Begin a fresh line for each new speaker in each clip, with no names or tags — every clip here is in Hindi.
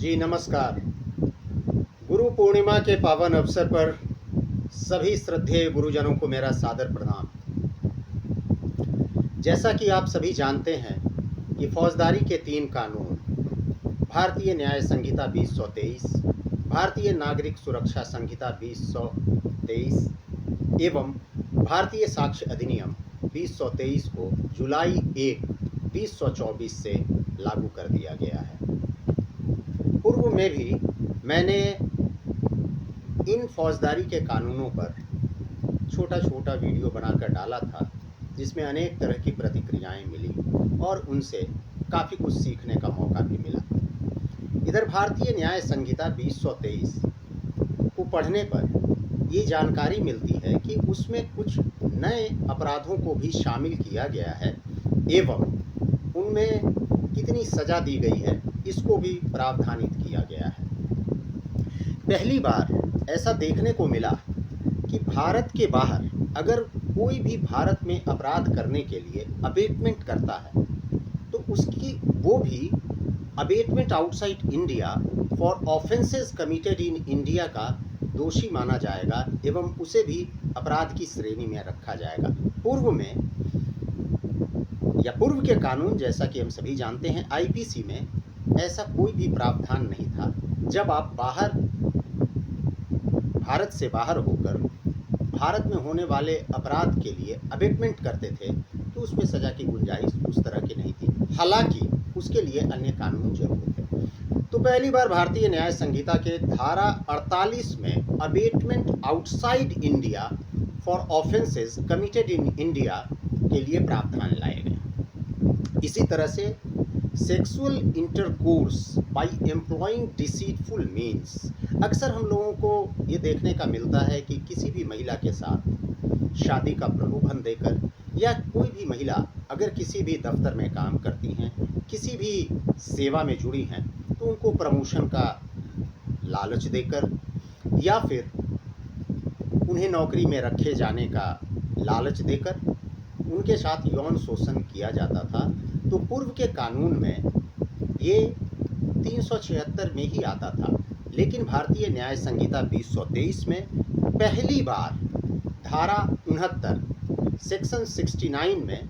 जी नमस्कार। गुरु पूर्णिमा के पावन अवसर पर सभी श्रद्धेय गुरुजनों को मेरा सादर प्रणाम। जैसा कि आप सभी जानते हैं कि फौजदारी के 3 कानून भारतीय न्याय संहिता 2023, भारतीय नागरिक सुरक्षा संहिता 2023 एवं भारतीय साक्ष्य अधिनियम 2023 को जुलाई 1, 2024 से लागू कर दिया गया है। पूर्व में भी मैंने इन फौजदारी के कानूनों पर छोटा छोटा वीडियो बनाकर डाला था, जिसमें अनेक तरह की प्रतिक्रियाएं मिली और उनसे काफ़ी कुछ सीखने का मौका भी मिला। इधर भारतीय न्याय संहिता 2023 को पढ़ने पर ये जानकारी मिलती है कि उसमें कुछ नए अपराधों को भी शामिल किया गया है एवं उनमें कितनी सज़ा दी गई है इसको भी प्रावधानित किया गया है। पहली बार ऐसा देखने को मिला कि भारत के बाहर अगर कोई भी भारत में अपराध करने के लिए अबेटमेंट करता है तो उसकी वो भी abetment outside India for offences committed in India का दोषी माना जाएगा एवं उसे भी अपराध की श्रेणी में रखा जाएगा। पूर्व के कानून, जैसा कि हम सभी जानते हैं, आईपीसी में ऐसा कोई भी प्रावधान नहीं था। जब आप भारत से बाहर होकर भारत में होने वाले अपराध के लिए अबेटमेंट करते थे तो उसमें सज़ा की गुंजाइश उस तरह की नहीं थी, हालांकि उसके लिए अन्य कानून जरूर थे। तो पहली बार भारतीय न्याय संहिता के धारा 48 में abetment outside India for offences committed in India के लिए प्रावधान लाए गए। इसी तरह से sexual intercourse by employing deceitful means, अक्सर हम लोगों को ये देखने का मिलता है कि किसी भी महिला के साथ शादी का प्रलोभन देकर या कोई भी महिला अगर किसी भी दफ्तर में काम करती हैं, किसी भी सेवा में जुड़ी हैं, तो उनको प्रमोशन का लालच देकर या फिर उन्हें नौकरी में रखे जाने का लालच देकर उनके साथ यौन शोषण किया जाता था। तो पूर्व के कानून में ये 376 में ही आता था, लेकिन भारतीय न्याय संहिता 2023 में पहली बार धारा 69 सेक्शन 69 में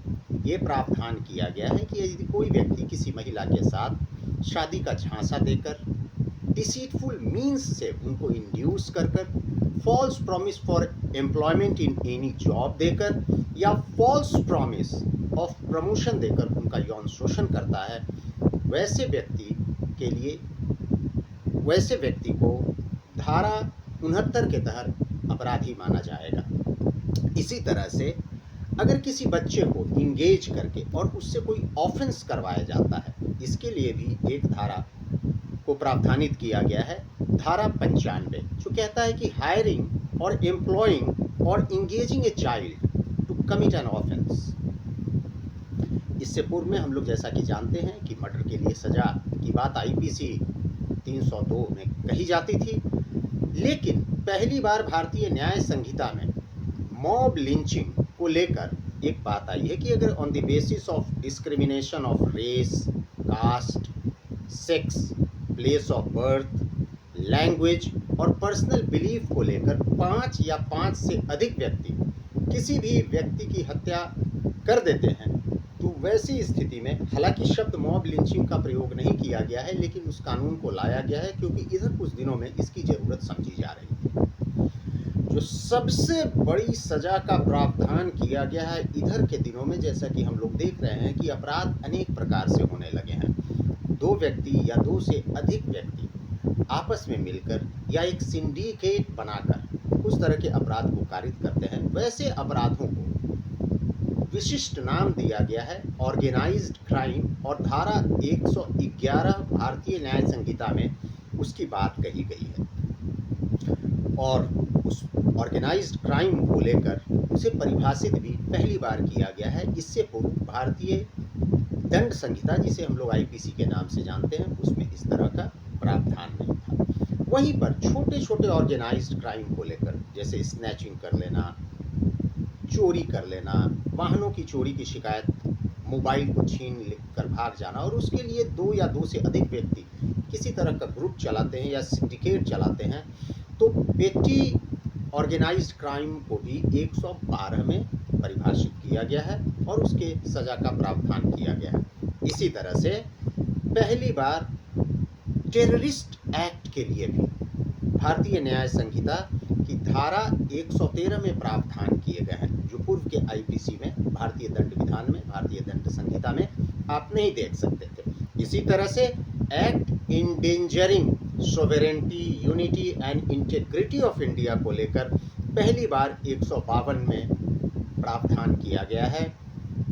ये प्रावधान किया गया है कि यदि कोई व्यक्ति किसी महिला के साथ शादी का झांसा देकर, डिसीटफुल मीन्स से उनको इंड्यूस कर false promise for employment in any job देकर या फॉल्स प्रॉमिस ऑफ प्रमोशन देकर उनका यौन शोषण करता है, वैसे व्यक्ति को धारा 69 के तहत अपराधी माना जाएगा। इसी तरह से अगर किसी बच्चे को इंगेज करके और उससे कोई ऑफेंस करवाया जाता है, इसके लिए भी एक धारा को प्रावधानित किया गया है, धारा 95, जो कहता है कि हायरिंग और एम्प्लॉइंग और engaging a child to commit an offence. इससे पूर्व में हम लोग जैसा कि जानते हैं कि मर्डर के लिए सजा की बात आईपीसी 302 में कही जाती थी, लेकिन पहली बार भारतीय न्याय संहिता में मॉब लिंचिंग को लेकर एक बात आई है कि अगर on the basis of discrimination of race, caste, sex, place of birth, language और पर्सनल बिलीफ को लेकर 5 या 5 से अधिक व्यक्ति किसी भी व्यक्ति की हत्या कर देते हैं, तो वैसी स्थिति में, हालांकि शब्द मॉब लिंचिंग का प्रयोग नहीं किया गया है, लेकिन उस कानून को लाया गया है क्योंकि इधर कुछ दिनों में इसकी ज़रूरत समझी जा रही थी। जो सबसे बड़ी सज़ा का प्रावधान किया गया है इधर के दिनों में, जैसा कि हम लोग देख रहे हैं कि अपराध अनेक प्रकार से होने लगे हैं। 2 व्यक्ति या 2 से अधिक व्यक्ति आपस में मिलकर या एक सिंडिकेट बनाकर उस तरह के अपराध को कारित करते हैं। वैसे अपराधों को विशिष्ट नाम दिया गया है ऑर्गेनाइज्ड क्राइम, और धारा 111 भारतीय न्याय संहिता में उसकी बात कही गई है। और उस ऑर्गेनाइज्ड क्राइम को लेकर उसे परिभाषित भी पहली बार किया गया है। इससे पूर्व भारतीय दंड संहिता, जिसे हम लोग आईपीसी के नाम से जानते हैं, उसमें इस तरह का प्रावधान नहीं था। वहीं पर छोटे छोटे ऑर्गेनाइज्ड क्राइम को लेकर, जैसे स्नैचिंग कर लेना, चोरी कर लेना, वाहनों की चोरी की शिकायत मोबाइल को छीन कर भाग जाना, और उसके लिए 2 या 2 से अधिक व्यक्ति किसी तरह का ग्रुप चलाते हैं या सिंडिकेट चलाते हैं, तो पेटी ऑर्गेनाइज्ड क्राइम को भी 112 में परिभाषित किया गया है और उसके सज़ा का प्रावधान किया गया है। इसी तरह से पहली बार टेररिस्ट एक्ट के लिए भी भारतीय न्याय संहिता की धारा 113 में प्रावधान किए गए हैं, जो पूर्व के आईपीसी में, भारतीय दंड विधान में, भारतीय दंड संहिता में आप नहीं देख सकते थे। इसी तरह से act endangering sovereignty, unity and integrity of India को लेकर पहली बार 152 में प्रावधान किया गया है।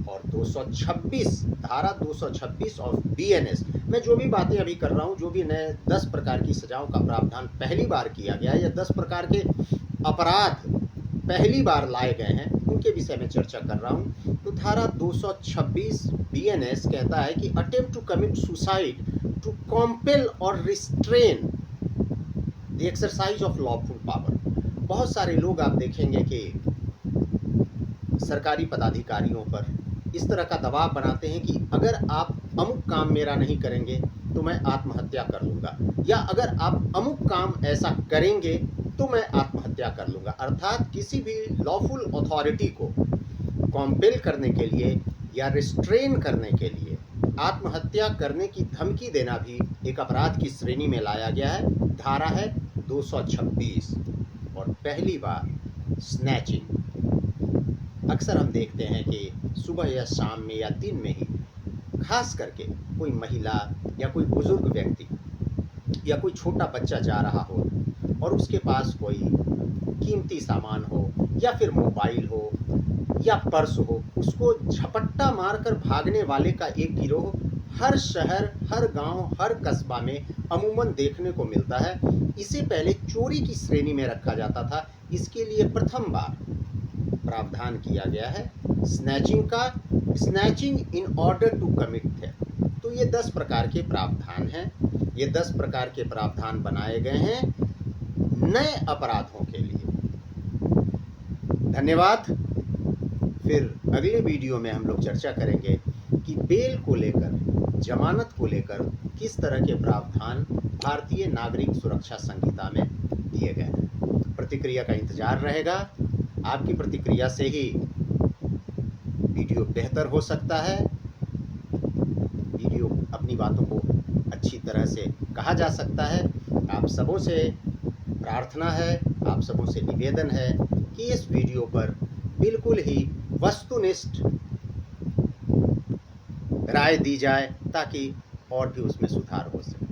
और 226 धारा 226 ऑफ बीएनएस, मैं जो भी बातें अभी कर रहा हूँ, जो भी नए 10 प्रकार की सजाओं का प्रावधान पहली बार किया गया है या 10 प्रकार के अपराध पहली बार लाए गए हैं, उनके विषय में चर्चा कर रहा हूँ। तो धारा 226 बीएनएस कहता है कि attempt to commit suicide to compel और restrain the exercise of lawful power. बहुत सारे लोग आप देखेंगे कि सरकारी पदाधिकारियों पर इस तरह का दबाव बनाते हैं कि अगर आप अमुक काम मेरा नहीं करेंगे तो मैं आत्महत्या कर लूँगा, या अगर आप अमुक काम ऐसा करेंगे तो मैं आत्महत्या कर लूँगा। अर्थात किसी भी लॉफुल अथॉरिटी को कॉम्पेल करने के लिए या रिस्ट्रेन करने के लिए आत्महत्या करने की धमकी देना भी एक अपराध की श्रेणी में लाया गया है। धारा है 226। और पहली बार स्नैचिंग, अक्सर हम देखते हैं कि सुबह या शाम में या दिन में ही खास करके कोई महिला या कोई बुजुर्ग व्यक्ति या कोई छोटा बच्चा जा रहा हो और उसके पास कोई कीमती सामान हो या फिर मोबाइल हो या पर्स हो, उसको झपट्टा मारकर भागने वाले का एक गिरोह हर शहर, हर गांव, हर कस्बा में अमूमन देखने को मिलता है। इसे पहले चोरी की श्रेणी में रखा जाता था, इसके लिए प्रथम बार प्रावधान किया गया है स्नैचिंग का, snatching in order to commit theft. तो ये 10 प्रकार के प्रावधान हैं, ये 10 प्रकार के प्रावधान बनाए गए हैं नए अपराधों के लिए। धन्यवाद। फिर अगले वीडियो में हम लोग चर्चा करेंगे कि बेल को लेकर, जमानत को लेकर किस तरह के प्रावधान भारतीय नागरिक सुरक्षा संहिता में दिए गए हैं। प्रतिक्रिया का इंतजार रहेगा। आपकी प्रतिक्रिया से ही वीडियो बेहतर हो सकता है, वीडियो अपनी बातों को अच्छी तरह से कहा जा सकता है। आप सबों से प्रार्थना है, आप सबों से निवेदन है कि इस वीडियो पर बिल्कुल ही वस्तुनिष्ठ राय दी जाए ताकि और भी उसमें सुधार हो सके।